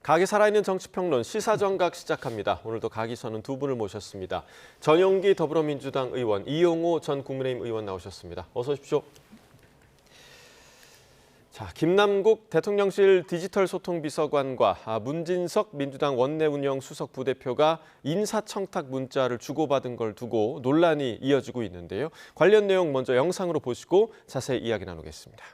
각이 살아있는 정치평론 시사정각 시작합니다. 오늘도 각이 서는 두 분을 모셨습니다. 전용기 더불어민주당 의원, 이용호 전 국민의힘 의원 나오셨습니다. 어서 오십시오. 자, 김남국 대통령실 디지털소통비서관과 문진석 민주당 원내운영 수석 부대표가 인사청탁 문자를 주고받은 걸 두고 논란이 이어지고 있는데요. 관련 내용 먼저 영상으로 보시고 자세히 이야기 나누겠습니다.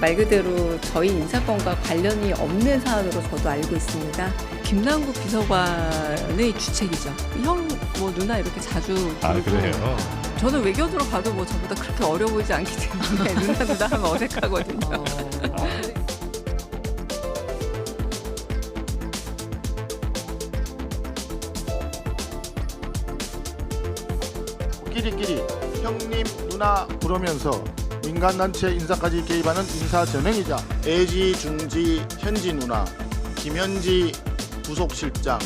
말 그대로 저희 인사권과 관련이 없는 사안으로 저도 알고 있습니다. 김남국 비서관의 주책이죠. 형, 누나 이렇게 자주 부르고. 그래요? 저는 외견으로 봐도 저보다 그렇게 어려 보이지 않기 때문에 누나 하면 어색하거든요. 끼리끼리 형님 누나 부르면서 민간단체 인사까지 개입하는 인사전횡이자 애지중지 현지 누나 김현지 부속실장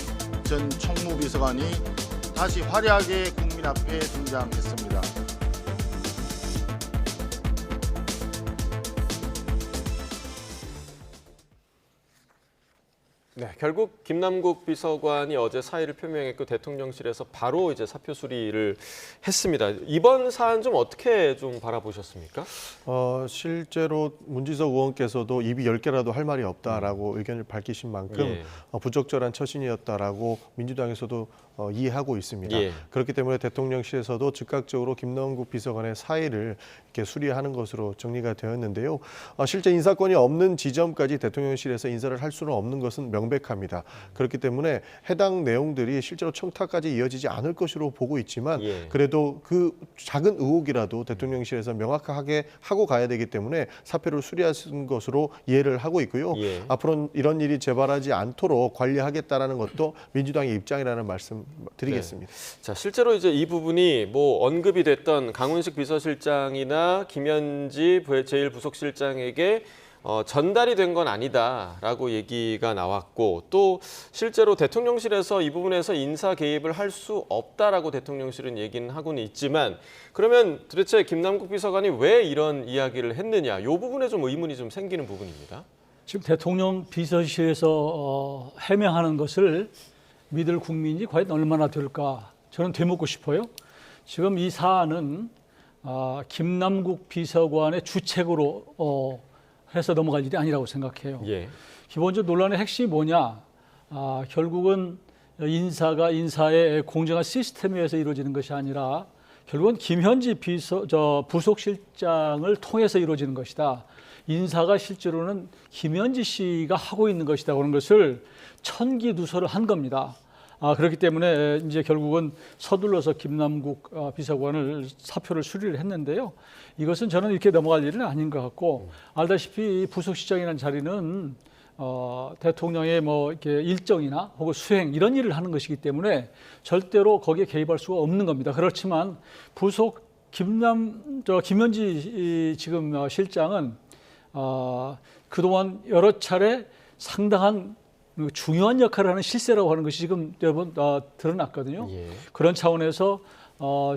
전 총무비서관이 다시 화려하게 국민 앞에 등장했습니다. 네, 결국 김남국 비서관이 어제 사의를 표명했고 대통령실에서 바로 이제 사표 수리를 했습니다. 이번 사안 좀 어떻게 좀 바라보셨습니까? 실제로 문진석 의원께서도 입이 10개라도 할 말이 없다라고 의견을 밝히신 만큼 부적절한 처신이었다라고 민주당에서도 이해하고 있습니다. 그렇기 때문에 대통령실에서도 즉각적으로 김남국 비서관의 사의를 이렇게 수리하는 것으로 정리가 되었는데요. 실제 인사권이 없는 지점까지 대통령실에서 인사를 할 수는 없는 것은 명백합니다. 그렇기 때문에 해당 내용들이 실제로 청탁까지 이어지지 않을 것으로 보고 있지만 그래도 그 작은 의혹이라도 대통령실에서 명확하게 하고 가야 되기 때문에 사표를 수리하신 것으로 이해를 하고 있고요. 앞으로는 이런 일이 재발하지 않도록 관리하겠다라는 것도 민주당의 입장이라는 말씀 드리겠습니다. 자, 실제로 이제 이 부분이 언급이 됐던 강훈식 비서실장이나 김현지 제1부속실장에게 전달이 된 건 아니다라고 얘기가 나왔고 또 실제로 대통령실에서 이 부분에서 인사 개입을 할 수 없다라고 대통령실은 얘기는 하고는 있지만 그러면 도대체 김남국 비서관이 왜 이런 이야기를 했느냐 이 부분에 좀 의문이 좀 생기는 부분입니다. 지금 대통령 비서실에서 해명하는 것을 믿을 국민이 과연 얼마나 될까 저는 되묻고 싶어요. 지금 이 사안은 김남국 비서관의 주책으로 해서 넘어갈 일이 아니라고 생각해요. 기본적으로 논란의 핵심이 뭐냐? 결국은 인사가 인사의 공정한 시스템에 의해서 이루어지는 것이 아니라 결국은 김현지 부속실장을 통해서 이루어지는 것이다. 인사가 실제로는 김현지 씨가 하고 있는 것이다. 그런 것을 천기누설을 한 겁니다. 그렇기 때문에 이제 결국은 서둘러서 김남국 비서관을 사표를 수리를 했는데요. 이것은 저는 이렇게 넘어갈 일은 아닌 것 같고 알다시피 부속실장이라는 자리는 대통령의 이렇게 일정이나 혹은 수행 이런 일을 하는 것이기 때문에 절대로 거기에 개입할 수가 없는 겁니다. 그렇지만 부속 김현지 지금 실장은 그동안 여러 차례 상당한 중요한 역할을 하는 실세라고 하는 것이 지금 여러분 드러났거든요. 그런 차원에서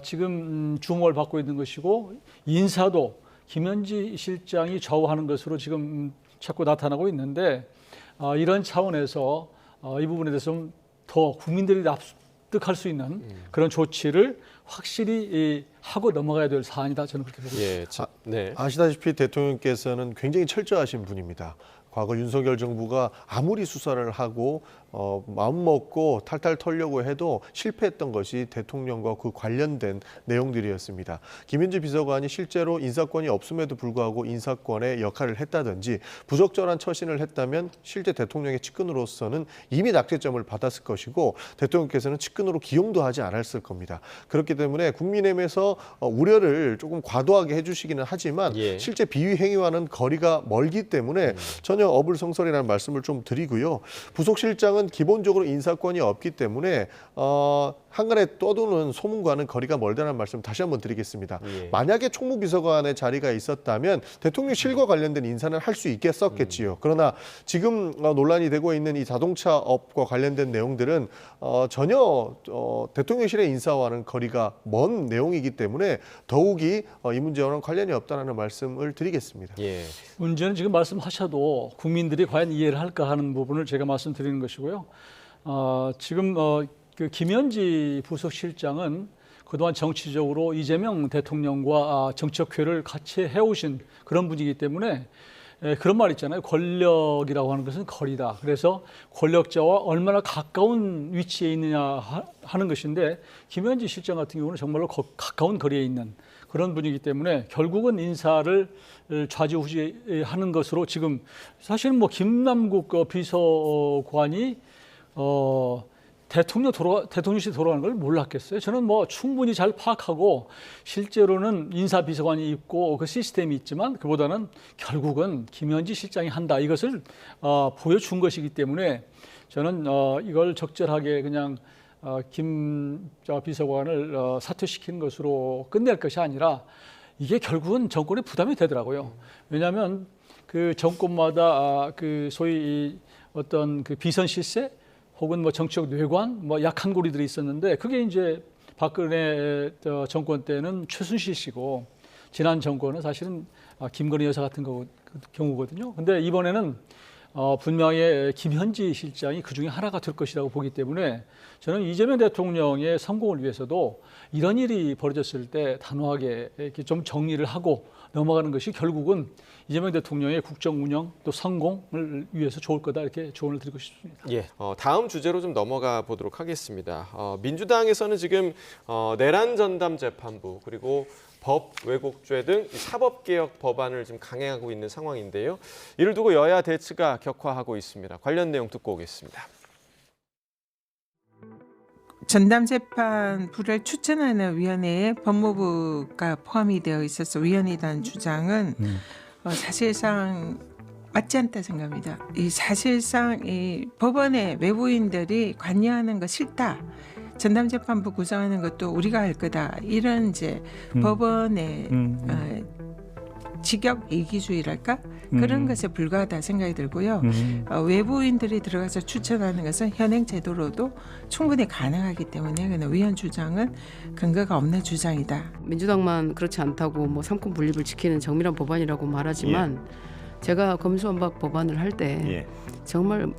지금 주목을 받고 있는 것이고 인사도 김현지 실장이 좌우하는 것으로 지금 자꾸 나타나고 있는데 이런 차원에서 이 부분에 대해서 좀 더 국민들이 납득할 수 있는 그런 조치를 확실히 하고 넘어가야 될 사안이다. 저는 그렇게 보고 있습니다. 아시다시피 대통령께서는 굉장히 철저하신 분입니다. 과거 윤석열 정부가 아무리 수사를 하고 마음먹고 탈탈 털려고 해도 실패했던 것이 대통령과 그 관련된 내용들이었습니다. 김현지 비서관이 실제로 인사권이 없음에도 불구하고 인사권의 역할을 했다든지 부적절한 처신을 했다면 실제 대통령의 측근으로서는 이미 낙제점을 받았을 것이고 대통령께서는 측근으로 기용도 하지 않았을 겁니다. 그렇기 때문에 국민의힘에서 우려를 조금 과도하게 해주시기는 하지만 실제 비위 행위와는 거리가 멀기 때문에 전혀 어불성설이라는 말씀을 좀 드리고요. 부속실장은 기본적으로 인사권이 없기 때문에 한간에 떠도는 소문과는 거리가 멀다는 말씀 다시 한번 드리겠습니다. 예. 만약에 총무비서관의 자리가 있었다면 대통령실과 관련된 인사는 할 수 있겠었겠지요. 그러나 지금 논란이 되고 있는 이 자동차업과 관련된 내용들은 전혀 대통령실의 인사와는 거리가 먼 내용이기 때문에 더욱이 이 문제와는 관련이 없다는 말씀을 드리겠습니다. 예. 문제는 지금 말씀하셔도 국민들이 과연 이해를 할까 하는 부분을 제가 말씀드리는 것이고요. 지금 그 김현지 부속실장은 그동안 정치적으로 이재명 대통령과 정치적 궤를 같이 해오신 그런 분이기 때문에 그런 말 있잖아요. 권력이라고 하는 것은 거리다. 그래서 권력자와 얼마나 가까운 위치에 있느냐 하는 것인데 김현지 실장 같은 경우는 정말로 가까운 거리에 있는 그런 분이기 때문에 결국은 인사를 좌지우지하는 것으로 지금 사실은 뭐 김남국 비서관이 대통령실에 돌아가는 걸 몰랐겠어요. 저는 뭐 충분히 잘 파악하고 실제로는 인사비서관이 있고 그 시스템이 있지만 그보다는 결국은 김현지 실장이 한다. 이것을 보여준 것이기 때문에 저는 이걸 적절하게 그냥 김 비서관을 사퇴시키는 것으로 끝낼 것이 아니라 이게 결국은 정권에 부담이 되더라고요. 왜냐하면 그 정권마다 그 소위 어떤 그 비선 실세 혹은 뭐 정치적 뇌관, 뭐 약한 고리들이 있었는데 그게 이제 박근혜 정권 때는 최순실 씨고 지난 정권은 사실은 김건희 여사 같은 경우거든요. 근데 이번에는 분명히 김현지 실장이 그 중에 하나가 될 것이라고 보기 때문에 저는 이재명 대통령의 성공을 위해서도 이런 일이 벌어졌을 때 단호하게 이렇게 좀 정리를 하고 넘어가는 것이 결국은 이재명 대통령의 국정 운영 또 성공을 위해서 좋을 거다 이렇게 조언을 드리고 싶습니다. 예, 다음 주제로 좀 넘어가 보도록 하겠습니다. 민주당에서는 지금 내란 전담 재판부 그리고 법 왜곡죄 등 사법개혁 법안을 지금 강행하고 있는 상황인데요. 이를 두고 여야 대치가 격화하고 있습니다. 관련 내용 듣고 오겠습니다. 전담재판부를 추천하는 위원회에 법무부가 포함이 되어 있어서 위원이라는 주장은 사실상 맞지 않다 생각합니다. 이 사실상 이 법원의 외부인들이 관여하는 거 싫다. 전담재판부 구성하는 것도 우리가 할 거다. 이런 이제 법원의 직역 이기주의랄까 그런 것에 불과하다 생각이 들고요. 외부인들이 들어가서 추천하는 것은 현행 제도로도 충분히 가능하기 때문에 그냥 위원 주장은 근거가 없는 주장이다. 민주당만 그렇지 않다고 뭐 삼권 분립을 지키는 정밀한 법안이라고 말하지만 제가 검수완박 법안을 할 때 정말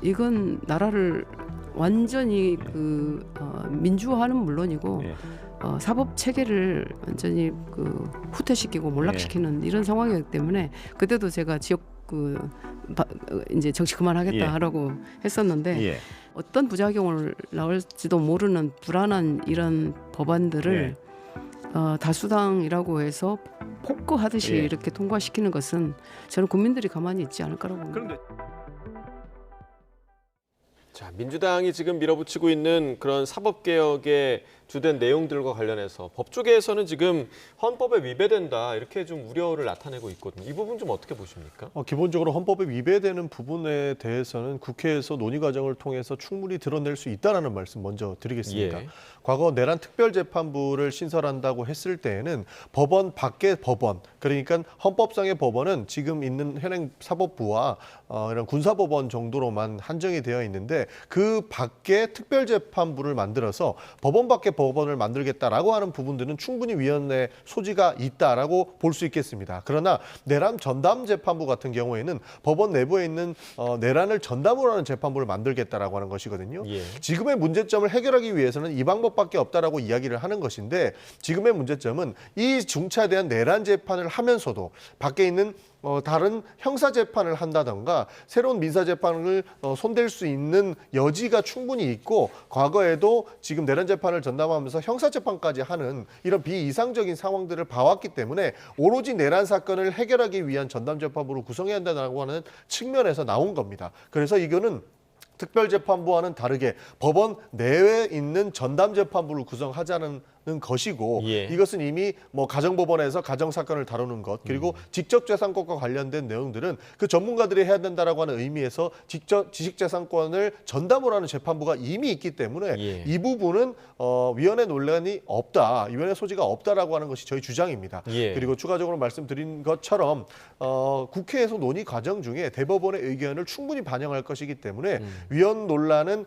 이건 나라를 완전히 그 민주화는 물론이고 사법 체계를 완전히 그 후퇴시키고 몰락시키는 이런 상황이기 때문에 그때도 제가 지역 이제 정치 그만하겠다라고 했었는데 어떤 부작용을 나올지도 모르는 불안한 이런 법안들을 다수당이라고 해서 폭거하듯이 이렇게 통과시키는 것은 저는 국민들이 가만히 있지 않을 거라고 봅니다. 자, 민주당이 지금 밀어붙이고 있는 그런 사법개혁의 주된 내용들과 관련해서 법조계에서는 지금 헌법에 위배된다 이렇게 좀 우려를 나타내고 있거든요. 이 부분 좀 어떻게 보십니까? 기본적으로 헌법에 위배되는 부분에 대해서는 국회에서 논의 과정을 통해서 충분히 드러낼 수 있다는 말씀 먼저 드리겠습니다. 과거 내란 특별재판부를 신설한다고 했을 때에는 법원 밖의 법원, 그러니까 헌법상의 법원은 지금 있는 현행 사법부와 이런 군사법원 정도로만 한정이 되어 있는데 그 밖에 특별재판부를 만들어서 법원 밖의 법원을 만들겠다라고 하는 부분들은 충분히 위원회 소지가 있다라고 볼 수 있겠습니다. 그러나 내란 전담 재판부 같은 경우에는 법원 내부에 있는 내란을 전담으로 하는 재판부를 만들겠다라고 하는 것이거든요. 지금의 문제점을 해결하기 위해서는 이 방법밖에 없다라고 이야기를 하는 것인데 지금의 문제점은 이 중차대한 내란 재판을 하면서도 밖에 있는 다른 형사재판을 한다던가 새로운 민사재판을 손댈 수 있는 여지가 충분히 있고 과거에도 지금 내란재판을 전담하면서 형사재판까지 하는 이런 비이상적인 상황들을 봐왔기 때문에 오로지 내란 사건을 해결하기 위한 전담재판부를 구성해야 한다고 하는 측면에서 나온 겁니다. 그래서 이거는 특별재판부와는 다르게 법원 내외에 있는 전담재판부를 구성하자는 것이고 예. 이것은 이미 뭐 가정법원에서 가정사건을 다루는 것 그리고 직접재산권과 관련된 내용들은 그 전문가들이 해야 된다라고 하는 의미에서 직접 지식재산권을 전담으로 하는 재판부가 이미 있기 때문에 예. 이 부분은 위헌의 논란이 없다, 위헌의 소지가 없다라고 하는 것이 저희 주장입니다. 예. 그리고 추가적으로 말씀드린 것처럼 국회에서 논의 과정 중에 대법원의 의견을 충분히 반영할 것이기 때문에 위헌 논란은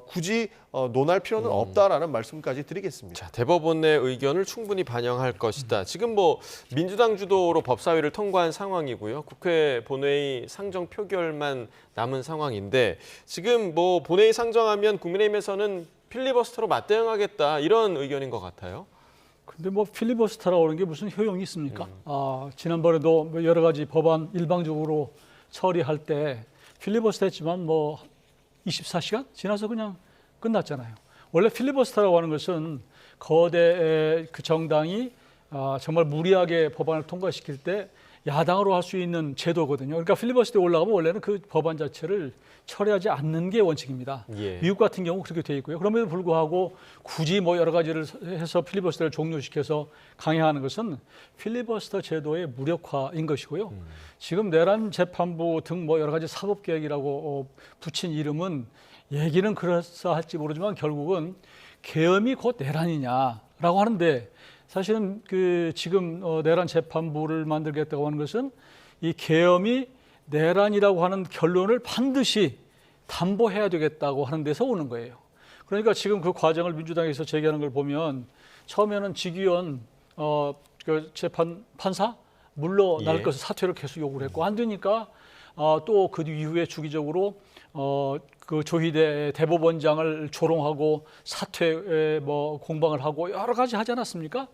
굳이 논할 필요는 없다라는 말씀까지 드리겠습니다. 자, 대법원의 의견을 충분히 반영할 것이다. 지금 뭐 민주당 주도로 법사위를 통과한 상황이고요. 국회 본회의 상정 표결만 남은 상황인데 지금 뭐 본회의 상정하면 국민의힘에서는 필리버스터로 맞대응하겠다 이런 의견인 것 같아요. 근데 뭐 필리버스터라고 하는 게 무슨 효용이 있습니까? 지난번에도 뭐 여러 가지 법안 일방적으로 처리할 때 필리버스터 했지만 뭐 24시간 지나서 그냥 끝났잖아요. 원래 필리버스터라고 하는 것은 거대 그 정당이 정말 무리하게 법안을 통과시킬 때 야당으로 할 수 있는 제도거든요. 그러니까 필리버스터에 올라가면 원래는 그 법안 자체를 처리하지 않는 게 원칙입니다. 예. 미국 같은 경우 그렇게 돼 있고요. 그럼에도 불구하고 굳이 뭐 여러 가지를 해서 필리버스터를 종료시켜서 강행하는 것은 필리버스터 제도의 무력화인 것이고요. 지금 내란 재판부 등 뭐 여러 가지 사법개혁이라고 붙인 이름은 얘기는 그럴싸할지 모르지만 결국은 계엄이 곧 내란이냐라고 하는데 사실은 그 지금 내란 재판부를 만들겠다고 하는 것은 이 계엄이 내란이라고 하는 결론을 반드시 담보해야 되겠다고 하는 데서 오는 거예요. 그러니까 지금 그 과정을 민주당에서 제기하는 걸 보면 처음에는 직위원 그 재판 판사 물러날 예. 것을 사퇴를 계속 요구를 했고 안 되니까 또 그 이후에 주기적으로 그 조희대 대법원장을 조롱하고 사퇴 뭐 공방을 하고 여러 가지 하지 않았습니까?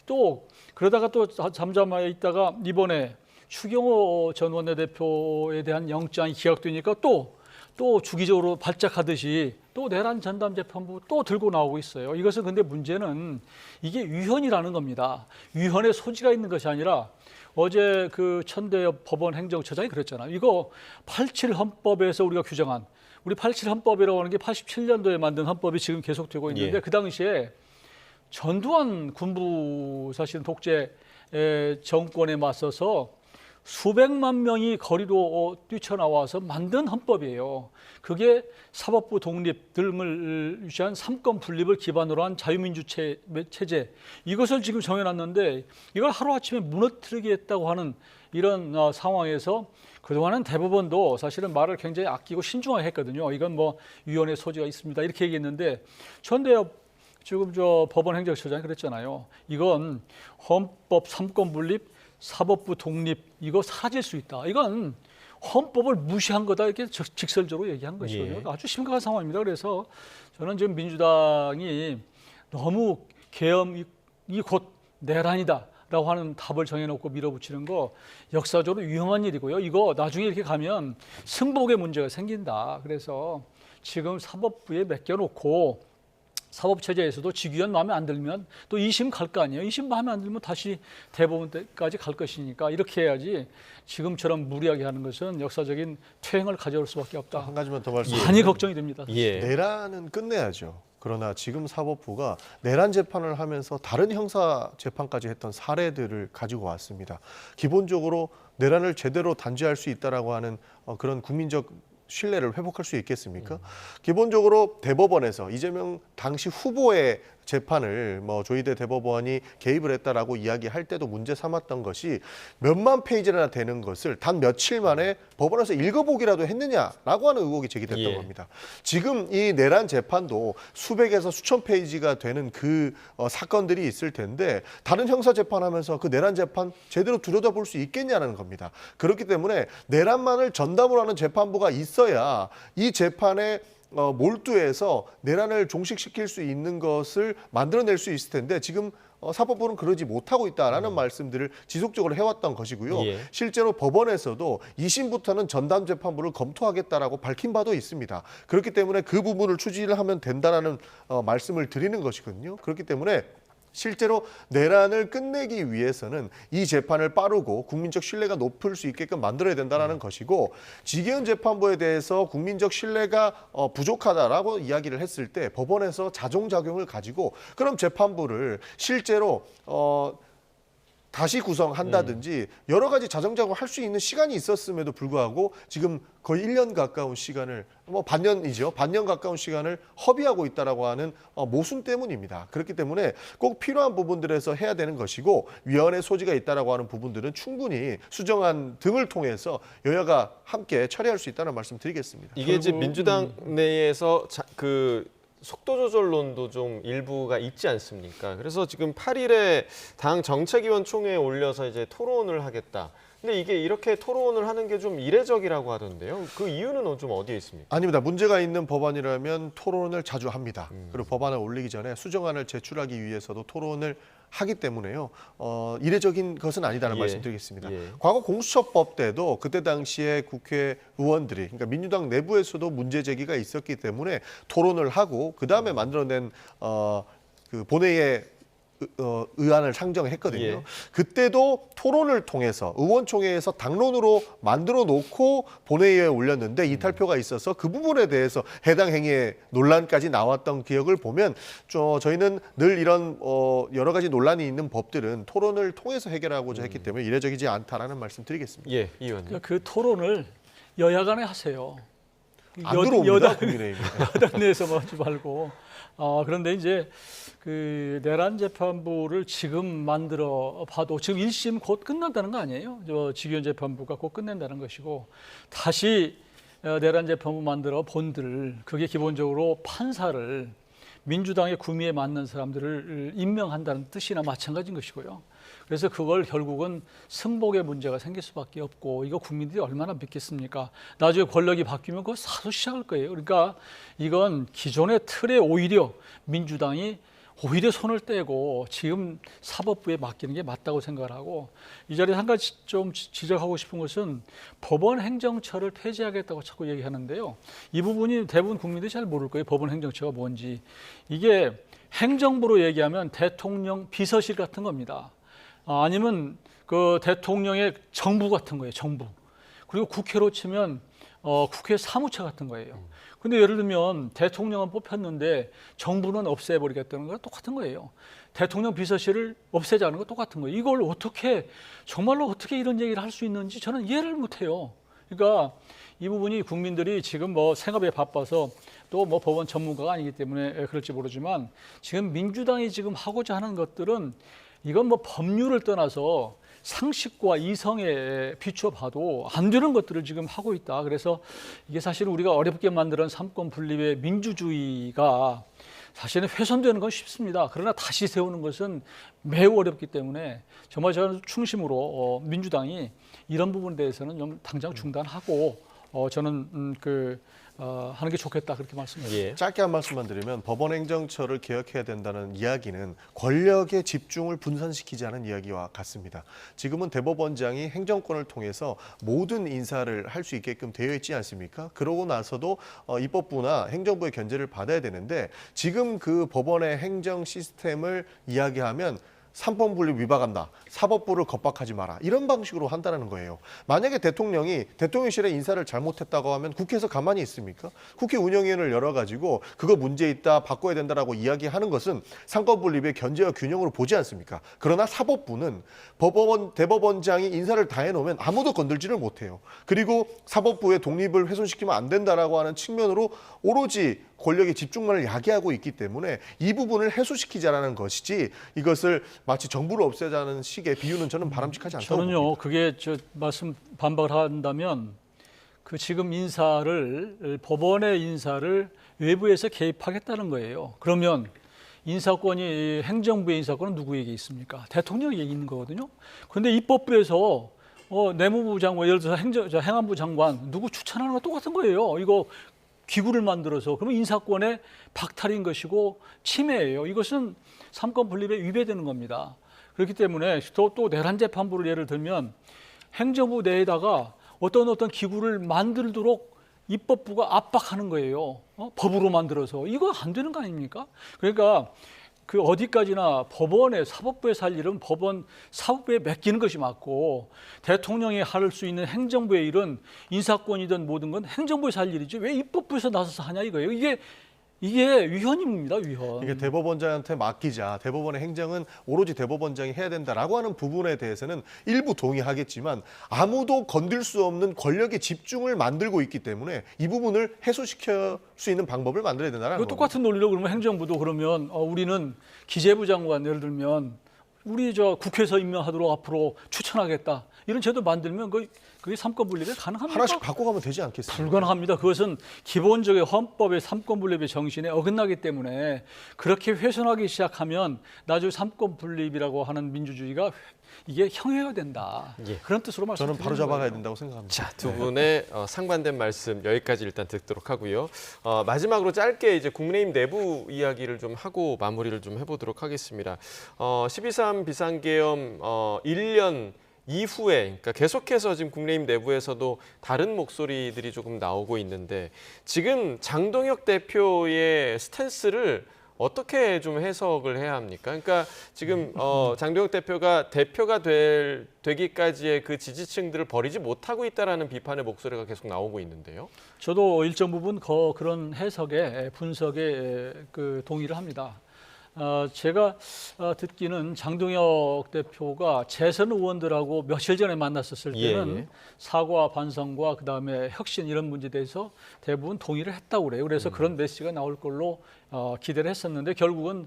또 그러다가 또 잠잠하에 있다가 이번에 추경호 전 원내대표에 대한 영장이 기각되니까 또 주기적으로 발작하듯이 또 내란 전담 재판부 또 들고 나오고 있어요. 이것은 근데 문제는 이게 위헌이라는 겁니다. 위헌의 소지가 있는 것이 아니라 어제 그 천대엽 법원 행정처장이 그랬잖아요. 이거 87 헌법에서 우리가 규정한 우리 87 헌법이라고 하는 게 87년도에 만든 헌법이 지금 계속되고 있는데 예. 그 당시에 전두환 군부 사실 독재 정권에 맞서서 수백만 명이 거리로 뛰쳐나와서 만든 헌법이에요. 그게 사법부 독립 등을 유지한 삼권 분립을 기반으로 한 자유민주 체제 이것을 지금 정해놨는데 이걸 하루아침에 무너뜨리겠다고 하는 이런 상황에서 그동안은 대법원도 사실은 말을 굉장히 아끼고 신중하게 했거든요. 이건 뭐 위헌의 소지가 있습니다. 이렇게 얘기했는데 천대엽 지금 저 법원 행정처장이 그랬잖아요. 이건 헌법 삼권 분립 사법부 독립 이거 사라질 수 있다. 이건 헌법을 무시한 거다 이렇게 직설적으로 얘기한 것이거든요. 예. 아주 심각한 상황입니다. 그래서 저는 지금 민주당이 너무 계엄이 곧 내란이다라고 하는 답을 정해놓고 밀어붙이는 거 역사적으로 위험한 일이고요. 이거 나중에 이렇게 가면 승복의 문제가 생긴다. 그래서 지금 사법부에 맡겨놓고 사법체제에서도 직위원 마음에 안 들면 또 2심 갈 거 아니에요. 2심 마음에 안 들면 다시 대법원까지 갈 것이니까 이렇게 해야지 지금처럼 무리하게 하는 것은 역사적인 퇴행을 가져올 수밖에 없다. 한 가지만 더 말씀. 많이 걱정이 됩니다. 예. 내란은 끝내야죠. 그러나 지금 사법부가 내란 재판을 하면서 다른 형사 재판까지 했던 사례들을 가지고 왔습니다. 기본적으로 내란을 제대로 단죄할 수 있다라고 하는 그런 국민적 신뢰를 회복할 수 있겠습니까? 기본적으로 대법원에서 이재명 당시 후보의 재판을 뭐 조희대 대법원이 개입을 했다라고 이야기할 때도 문제 삼았던 것이 몇만 페이지나 되는 것을 단 며칠 만에 법원에서 읽어보기라도 했느냐라고 하는 의혹이 제기됐던 예. 겁니다. 지금 이 내란 재판도 수백에서 수천 페이지가 되는 그 사건들이 있을 텐데 다른 형사 재판하면서 그 내란 재판 제대로 들여다볼 수 있겠냐는 겁니다. 그렇기 때문에 내란만을 전담으로 하는 재판부가 있어야 이 재판에 몰두해서 내란을 종식시킬 수 있는 것을 만들어낼 수 있을 텐데 지금 사법부는 그러지 못하고 있다라는 말씀들을 지속적으로 해왔던 것이고요. 예. 실제로 법원에서도 2심부터는 전담 재판부를 검토하겠다라고 밝힌 바도 있습니다. 그렇기 때문에 그 부분을 추진을 하면 된다라는 말씀을 드리는 것이거든요. 그렇기 때문에 실제로 내란을 끝내기 위해서는 이 재판을 빠르고 국민적 신뢰가 높을 수 있게끔 만들어야 된다는 것이고, 지기현 재판부에 대해서 국민적 신뢰가 부족하다라고 이야기를 했을 때 법원에서 자종작용을 가지고 그럼 재판부를 실제로 다시 구성한다든지 여러 가지 자정작용을 할 수 있는 시간이 있었음에도 불구하고 지금 거의 1년 가까운 시간을, 반년이죠. 반년 가까운 시간을 허비하고 있다라고 하는 모순 때문입니다. 그렇기 때문에 꼭 필요한 부분들에서 해야 되는 것이고, 위헌의 소지가 있다라고 하는 부분들은 충분히 수정안 등을 통해서 여야가 함께 처리할 수 있다는 말씀 드리겠습니다. 이게 이제 민주당 내에서 속도 조절론도 좀 일부가 있지 않습니까? 그래서 지금 8일에 당 정책위원 총회에 올려서 이제 토론을 하겠다. 근데 이게 이렇게 토론을 하는 게 좀 이례적이라고 하던데요. 그 이유는 좀 어디에 있습니까? 아닙니다. 문제가 있는 법안이라면 토론을 자주 합니다. 그리고 법안을 올리기 전에 수정안을 제출하기 위해서도 토론을 하기 때문에요. 이례적인 것은 아니다는 말씀드리겠습니다. 과거 공수처법 때도 그때 당시에 국회의원들이, 그러니까 민주당 내부에서도 문제 제기가 있었기 때문에 토론을 하고 그 다음에 만들어낸 그 본회의에 의안을 상정했거든요. 그때도 토론을 통해서 의원총회에서 당론으로 만들어 놓고 본회의에 올렸는데 이탈표가 있어서 그 부분에 대해서 해당 행위의 논란까지 나왔던 기억을 보면 저희는 늘 이런 여러 가지 논란이 있는 법들은 토론을 통해서 해결하고자 했기 때문에 이례적이지 않다라는 말씀 드리겠습니다. 예, 이 의원님. 그 토론을 여야 간에 하세요. 안 들어옵니다, 국민의힘이. 여당 내에서 하지 말고. 그런데 이제 그 내란 재판부를 지금 만들어 봐도 지금 1심 곧 끝난다는 거 아니에요? 지기현 재판부가 곧 끝낸다는 것이고, 다시 내란 재판부 만들어 본들, 그게 기본적으로 판사를 민주당의 구미에 맞는 사람들을 임명한다는 뜻이나 마찬가지인 것이고요. 그래서 그걸 결국은 승복의 문제가 생길 수밖에 없고, 이거 국민들이 얼마나 믿겠습니까? 나중에 권력이 바뀌면 그거 사서 시작할 거예요. 그러니까 이건 기존의 틀에 오히려 민주당이 오히려 손을 떼고 지금 사법부에 맡기는 게 맞다고 생각을 하고, 이 자리에 한 가지 좀 지적하고 싶은 것은 법원 행정처를 폐지하겠다고 자꾸 얘기하는데요. 이 부분이 대부분 국민들이 잘 모를 거예요. 법원 행정처가 뭔지. 이게 행정부로 얘기하면 대통령 비서실 같은 겁니다. 아니면 그 대통령의 정부 같은 거예요. 정부. 그리고 국회로 치면 국회 사무처 같은 거예요. 근데 예를 들면 대통령은 뽑혔는데 정부는 없애버리겠다는 거 똑같은 거예요. 대통령 비서실을 없애자는 거 똑같은 거예요. 이걸 어떻게, 정말로 어떻게 이런 얘기를 할 수 있는지 저는 이해를 못해요. 그러니까 이 부분이 국민들이 지금 생업에 바빠서 또 법원 전문가가 아니기 때문에 그럴지 모르지만, 지금 민주당이 지금 하고자 하는 것들은 이건 법률을 떠나서 상식과 이성에 비춰봐도 안 되는 것들을 지금 하고 있다. 그래서 이게 사실 우리가 어렵게 만드는 삼권 분립의 민주주의가 사실은 훼손되는 건 쉽습니다. 그러나 다시 세우는 것은 매우 어렵기 때문에 정말 저는 충심으로 민주당이 이런 부분에 대해서는 좀 당장 중단하고 저는 하는 게 좋겠다, 그렇게 말씀드립니다. 짧게 한 말씀만 드리면, 법원 행정처를 개혁해야 된다는 이야기는 권력의 집중을 분산시키자는 이야기와 같습니다. 지금은 대법원장이 행정권을 통해서 모든 인사를 할 수 있게끔 되어 있지 않습니까? 그러고 나서도 입법부나 행정부의 견제를 받아야 되는데, 지금 그 법원의 행정 시스템을 이야기하면 삼권 분립 위반한다, 사법부를 겁박하지 마라, 이런 방식으로 한다는 거예요. 만약에 대통령이 대통령실에 인사를 잘못했다고 하면 국회에서 가만히 있습니까? 국회 운영위원회를 열어가지고 그거 문제 있다, 바꿔야 된다라고 이야기하는 것은 삼권 분립의 견제와 균형으로 보지 않습니까? 그러나 사법부는 대법원장이 인사를 다 해놓으면 아무도 건들지를 못해요. 그리고 사법부의 독립을 훼손시키면 안 된다라고 하는 측면으로 오로지 권력의 집중만을 야기하고 있기 때문에 이 부분을 해소시키자라는 것이지, 이것을 마치 정부를 없애자는 식의 비유는 저는 바람직하지 않다고 저는요, 봅니다. 그게 말씀 반박을 한다면, 그 지금 법원의 인사를 외부에서 개입하겠다는 거예요. 그러면 인사권이, 행정부의 인사권은 누구에게 있습니까? 대통령에게 있는 거거든요. 그런데 입법부에서 내무부 장관, 예를 들어서 행안부 장관 누구 추천하는 거 똑같은 거예요. 이거 기구를 만들어서, 그러면 인사권의 박탈인 것이고 침해예요. 이것은 삼권 분립에 위배되는 겁니다. 그렇기 때문에 또 내란 재판부를 예를 들면 행정부 내에다가 어떤 기구를 만들도록 입법부가 압박하는 거예요. 법으로 만들어서. 이거 안 되는 거 아닙니까? 그러니까 그 어디까지나 법원에 사법부에 살 일은 법원 사법부에 맡기는 것이 맞고 대통령이 할 수 있는 행정부의 일은 인사권이든 모든 건 행정부에 살 일이지 왜 입법부에서 나서서 하냐 이거예요. 이게 위헌입니다, 위헌. 이게 대법원장한테 맡기자, 대법원의 행정은 오로지 대법원장이 해야 된다라고 하는 부분에 대해서는 일부 동의하겠지만 아무도 건들 수 없는 권력의 집중을 만들고 있기 때문에 이 부분을 해소시킬 수 있는 방법을 만들어야 된다는 그 거죠. 똑같은 논리로 그러면 행정부도 그러면 우리는 기재부 장관 예를 들면 우리 국회에서 임명하도록 앞으로 추천하겠다 이런 제도 만들면 그게 삼권 분립이 가능합니까? 하나씩 바꿔가면 되지 않겠습니까? 불가능합니다. 그것은 기본적인 헌법의 삼권 분립의 정신에 어긋나기 때문에 그렇게 훼손하기 시작하면 나중에 삼권 분립이라고 하는 민주주의가 이게 형해가 된다. 예. 그런 뜻으로 말씀드리는 저는 바로 잡아가야 된다고 생각합니다. 자, 두 분의 상반된 말씀 여기까지 일단 듣도록 하고요. 마지막으로 짧게 이제 국민의힘 내부 이야기를 좀 하고 마무리를 좀 해보도록 하겠습니다. 12.3 비상계엄 1년 이후에 그러니까 계속해서 지금 국민의힘 내부에서도 다른 목소리들이 조금 나오고 있는데 지금 장동혁 대표의 스탠스를 어떻게 좀 해석을 해야 합니까? 그러니까 지금 장동혁 대표가 되기까지의 그 지지층들을 버리지 못하고 있다라는 비판의 목소리가 계속 나오고 있는데요. 저도 일정 부분 그런 해석에 분석에 동의를 합니다. 제가 듣기는 장동혁 대표가 재선 의원들하고 며칠 전에 만났었을 때는 사과, 반성과 그다음에 혁신 이런 문제에 대해서 대부분 동의를 했다고 그래요. 그래서 그런 메시지가 나올 걸로 기대를 했었는데 결국은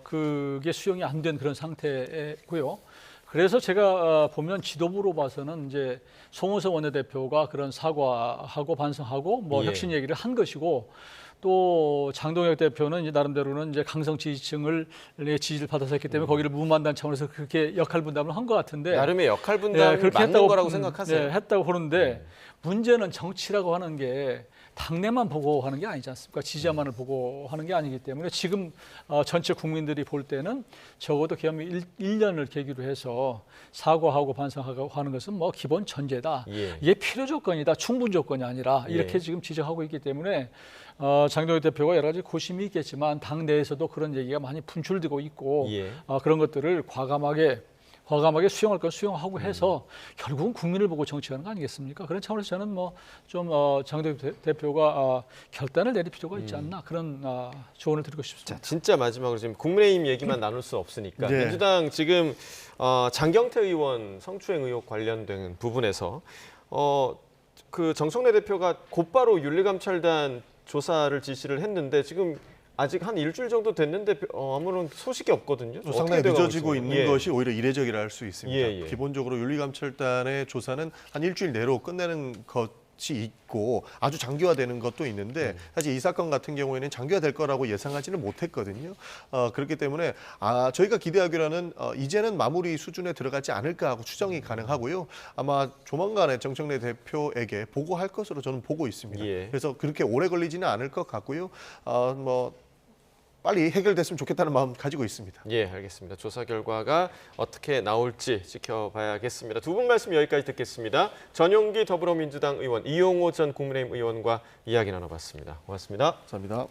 그게 수용이 안 된 그런 상태고요. 그래서 제가 보면 지도부로 봐서는 이제 송호선 원내대표가 그런 사과하고 반성하고 혁신 얘기를 한 것이고 또 장동혁 대표는 이제 나름대로는 이제 강성 지지층을 지지를 받아서 했기 때문에 거기를 무만단 차원에서 그렇게 역할 분담을 한 것 같은데 나름의 역할 분담을 맞는 거라고 생각하세요? 네, 했다고 보는데 문제는 정치라고 하는 게 당내만 보고 하는 게 아니지 않습니까? 지지자만을 보고 하는 게 아니기 때문에 지금 전체 국민들이 볼 때는 적어도 계엄 1년을 계기로 해서 사과하고 반성하고 하는 것은 기본 전제다. 이게 필요 조건이다. 충분 조건이 아니라 이렇게 지금 지적하고 있기 때문에 장동혁 대표가 여러 가지 고심이 있겠지만 당 내에서도 그런 얘기가 많이 분출되고 있고 그런 것들을 과감하게 수용할 건 수용하고 해서 결국은 국민을 보고 정치하는 거 아니겠습니까? 그런 차원에서 저는 좀 장동혁 대표가 결단을 내릴 필요가 있지 않나 그런 조언을 드리고 싶습니다. 자, 진짜 마지막으로 지금 국민의힘 얘기만 나눌 수 없으니까 민주당 지금 장경태 의원 성추행 의혹 관련된 부분에서 그 정청래 대표가 곧바로 윤리감찰단 조사를 지시를 했는데 지금 아직 한 일주일 정도 됐는데 아무런 소식이 없거든요. 상당히 늦어지고 있는 것이 오히려 이례적이라 할 수 있습니다. 예. 기본적으로 윤리감찰단의 조사는 한 일주일 내로 끝내는 것이 있고 아주 장기화되는 것도 있는데 사실 이 사건 같은 경우에는 장기화될 거라고 예상하지는 못했거든요. 그렇기 때문에 저희가 기대하기로는 이제는 마무리 수준에 들어가지 않을까 하고 추정이 가능하고요. 아마 조만간에 정청래 대표에게 보고할 것으로 저는 보고 있습니다. 그래서 그렇게 오래 걸리지는 않을 것 같고요. 빨리 해결됐으면 좋겠다는 마음 가지고 있습니다. 예, 알겠습니다. 조사 결과가 어떻게 나올지 지켜봐야겠습니다. 두 분 말씀 여기까지 듣겠습니다. 전용기 더불어민주당 의원, 이용호 전 국민의힘 의원과 이야기 나눠봤습니다. 고맙습니다. 감사합니다.